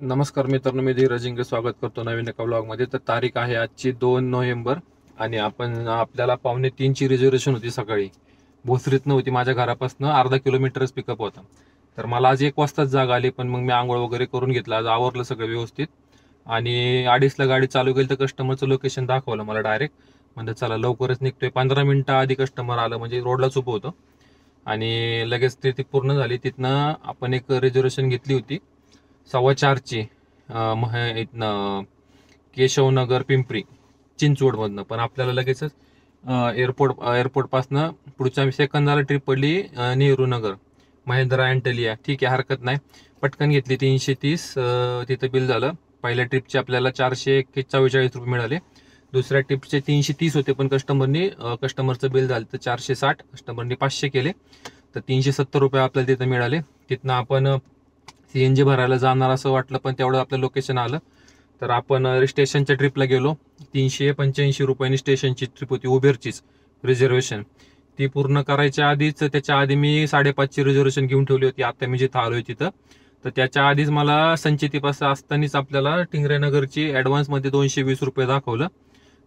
नमस्कार मित्रांनो, मी धीरज इंगे स्वागत करतो नवीन एका ब्लॉगमध्ये। तर तारीख आहे आजची 2 नोव्हेंबर आणि आपल्याला 2:45ची रिझर्वेशन होती सकाळी। भोसरीत नव्हती, माझ्या घरापासून अर्धा किलोमीटरच पिकअप होता। तर मला आज 1 वाजताच जाग आली, पण मग मी आंघोळ वगैरे करून घेतला, आज आवरलं सगळं व्यवस्थित आणि 2:30ला गाडी चालू केली तर कस्टमरचं लोकेशन दाखवलं मला डायरेक्ट। म्हणजे चला लवकरच निघतोय, 15 मिनिटं आधी कस्टमर आलं, म्हणजे रोडलाच उभं होतं आणि लगेच ती पूर्ण झाली। तिथनं आपण एक रिझर्वेशन घेतली होती 4:15ची इथनं केशवनगर पिंपरी चिंचवडमधनं, पण आपल्याला लगेचच एअरपोर्टपासनं पुढच्या सेकंदाला ट्रिप पडली नेहरू नगर महिंद्रा अँटेलिया। ठीक आहे, हरकत नाही, पटकन घेतली। 330 तिथं बिल झालं। पहिल्या ट्रिपचे आपल्याला 444 रुपये मिळाले, दुसऱ्या ट्रिपचे 330 होते, पण कस्टमरचं बिल झालं तर 460, कस्टमरनी 500 केले तर 370 रुपये आपल्याला तिथं मिळाले। तिथनं आपण CNG भरायला जाणार असं वाटलं, पण तेवढं आपलं लोकेशन आलं तर आपण स्टेशनच्या ट्रिपला गेलो। 385 रुपयांनी स्टेशनची ट्रिप होती, उबेरचीच रिझर्वेशन। ती पूर्ण करायच्या आधीच, त्याच्या आधी मी 5:30ची रिझर्वेशन घेऊन ठेवली होती आता मी जिथं आलोय तिथं। तर त्याच्या आधीच मला संचितीपासून असतानाच आपल्याला टिंगरेनगरची ॲडव्हान्समध्ये 220 रुपये दाखवलं।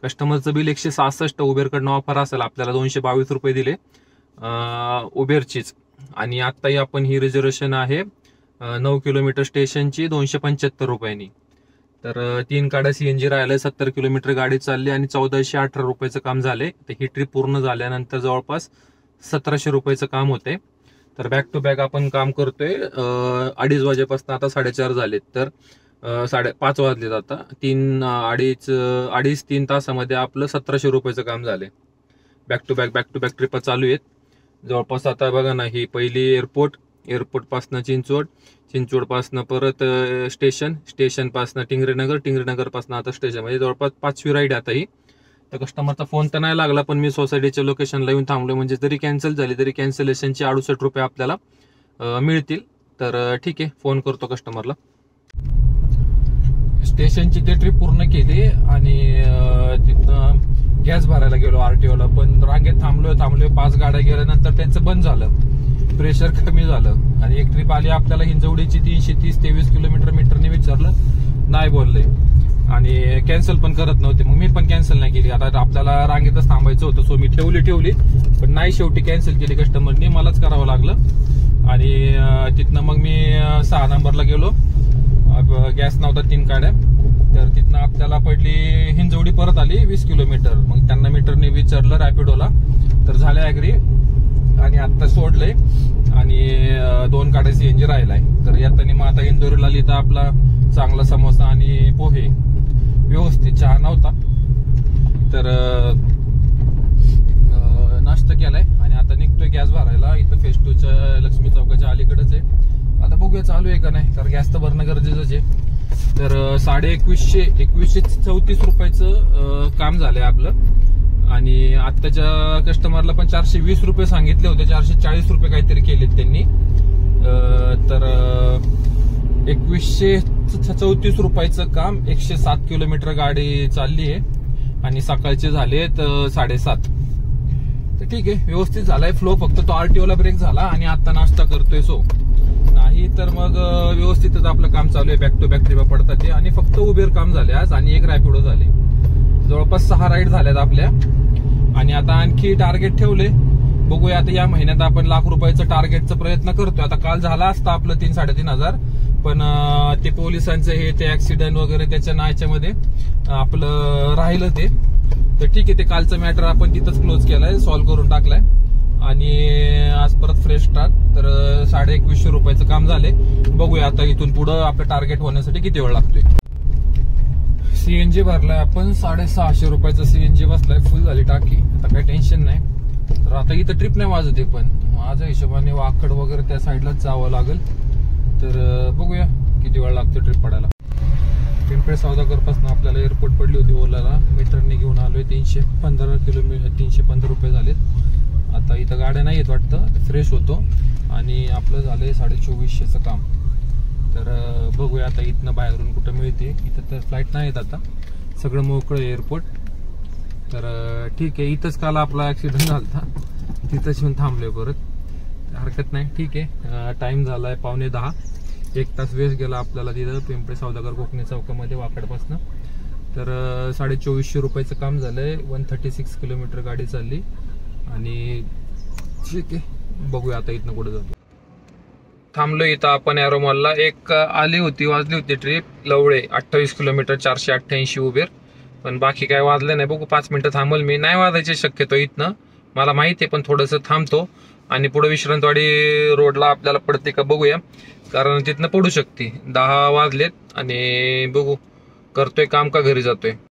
कस्टमरचं बिल 166, उबेरकडनं ऑफर असेल, आपल्याला 222 रुपये दिले उबेरचीच। आणि आत्ताही आपण ही रिझर्वेशन आहे 9 किलोमीटर स्टेशनची 275 रुपयांनी। तर 3 गाड्या CNG राहिलं, 70 किलोमीटर गाडी चालली आणि 1418 रुपयाचं काम झाले। तर ही ट्रिप पूर्ण झाल्यानंतर जवळपास 1700 रुपयाचं काम होते। तर बॅक टू बॅक आपण काम करतोय 2:30 वाजेपासून आता 4:30 झालेत, तर 5:30 वाजलेत आता। 3 तासामध्ये आपलं 1700 रुपयाचं काम झाले। बॅक टू बॅक ट्रिपा चालू आहेत जवळपास। आता बघा ना, ही पहिली एअरपोर्टपासनं चिंचवडपासनं परत स्टेशनपासनं टिंगरेनगरपासनं आता स्टेशन, म्हणजे जवळपास 5वी राईड आता ही। तर कस्टमरचा फोन तर नाही लागला, पण मी सोसायटीच्या लोकेशनला येऊन थांबलो, म्हणजे जरी कॅन्सल झाली तरी कॅन्सलेशनचे 68 रुपये आपल्याला मिळतील। तर ठीक आहे, फोन करतो कस्टमरला। स्टेशनची ती ट्रिप पूर्ण केली आणि तिथनं गॅस भरायला गेलो RTOला, पण रांगेत थांबलोय 5 गाड्या गेल्यानंतर त्यांचं बंद झालं, प्रेशर कमी झालं आणि एक ट्रिप आली आपल्याला हिंजवडीची 323 किलोमीटर। मीटरने विचारलं, नाही बोलले आणि कॅन्सल पण करत नव्हते, मग मी पण कॅन्सल नाही केली। आता आपल्याला रांगेतच थांबायचं होतं, सो मी ठेवली पण नाही, शेवटी कॅन्सल केली कस्टमरनी, मलाच करावं लागलं। आणि तिथनं मग मी 6 नंबरला गेलो, गॅस नव्हता 3 गाड्या, तर तिथनं आपल्याला पडली हिंजवडी परत आली 20 किलोमीटर। मग त्यांना मीटरने विचारलं रॅपिडोला, तर झाले ॲग्री आणि आता सोडलंय आणि 2 गाड्या CNG राहिलाय। तर यातनी मग आता इंदोरीला लिहिता आपला चांगला समोसा आणि पोहे, व्यवस्थित चहा नव्हता, तर नाश्ता केलाय आणि आता निघतोय गॅस भरायला। इथं फेज 2च्या लक्ष्मी चौकाच्या अलीकडेच आहे। आता बघूया चालू आहे का नाही, तर गॅस तर भरणं गरजेचंच आहे। तर 2134 रुपयाचं काम झालंय आपलं आणि आत्ताच्या कस्टमरला पण 420 रुपये सांगितले होते, 440 रुपये काहीतरी केलेत त्यांनी। तर 2134 रुपयाचं काम, 107 किलोमीटर गाडी चालली आहे आणि सकाळचे झालेत 7:30। तर ठीक आहे, व्यवस्थित झालाय फ्लो, फक्त तो RTOला ब्रेक झाला आणि आता नाश्ता करतोय, सो नाही तर मग व्यवस्थितच आपलं काम चालू आहे। बॅक टू बॅक ट्रिपा पडतात ते, आणि फक्त उबेर काम झाले आज आणि एक रॅपिडो झाले। जवळपास 6 राईड झाल्यात आपल्या आणि आता आणखी टार्गेट ठेवले, बघूया आता या महिन्यात आपण लाख रुपयाचं टार्गेटचा प्रयत्न करतोय। आता काल झाला असता आपलं 3-3.5 हजार, पण ते पोलिसांचं ते ऍक्सिडेंट वगैरे त्याच्या याच्यामध्ये आपलं राहिलं ते। तर ठीक आहे, ते कालचं मॅटर आपण तिथंच क्लोज केलाय, सॉल्व्ह करून टाकलाय आणि आज परत फ्रेश स्टार्ट। तर 2150 रुपयाचं काम झाले, बघूया आता इथून पुढं आपलं टार्गेट होण्यासाठी किती वेळ लागतोय। CNG भरलाय आपण, 650 रुपयाचं CNG बसलाय, फुल झाली टाकी, आता काही टेन्शन नाही। तर आता इथं ट्रिप नाही वाजत आहे, पण माझ्या हिशोबाने वाकड वगैरे त्या साईडलाच जावं लागेल। तर बघूया किती वेळ लागतो ट्रिप पडायला। पिंपळे सौदागरपासून आपल्याला एअरपोर्ट पडली होती ओलाला, मीटरने घेऊन आलोय 315 रुपये झालेत। आता इथं गाड्या नाही येत वाटतं, फ्रेश होतो आणि आपलं झालंय 2450चं काम। तर बघूया आता इथनं बाहेरून कुठं मिळते, इथं तर फ्लाईट नाही येत आता, सगळं मोकळं एअरपोर्ट। तर ठीक आहे, इथंच काल आपला ऍक्सिडेंट झाला, तिथंच येऊन थांबलोय परत, हरकत नाही, ठीक आहे। टाइम झालाय 9:15 1 तास वेस्ट गेला आपल्याला तिथं पिंपळे सौदागर कोकणी चौकामध्ये वाकडपासनं. तर 2450 रुपयाचं काम झालंय. 136 किलोमीटर गाडी चालली आणि ठीक आहे, बघूया आता इथनं कुठे जातो. थांबलो इथं आपण एरो मॉलला. एक वाजली होती ट्रिप लवळे 28 किलोमीटर 488 उबेर, पण बाकी काय वाजलं नाही. बघू 5 मिनिटं थांबल मी. नाही वाजायची शक्यतो इथनं, मला माहिती आहे, पण थोडंसं थांबतो आणि पुढे विश्रांतवाडी रोडला आपल्याला पडते का बघूया, कारण तिथनं पडू शकते. 10 वाजलेत आणि बघू करतोय काम का घरी जातोय.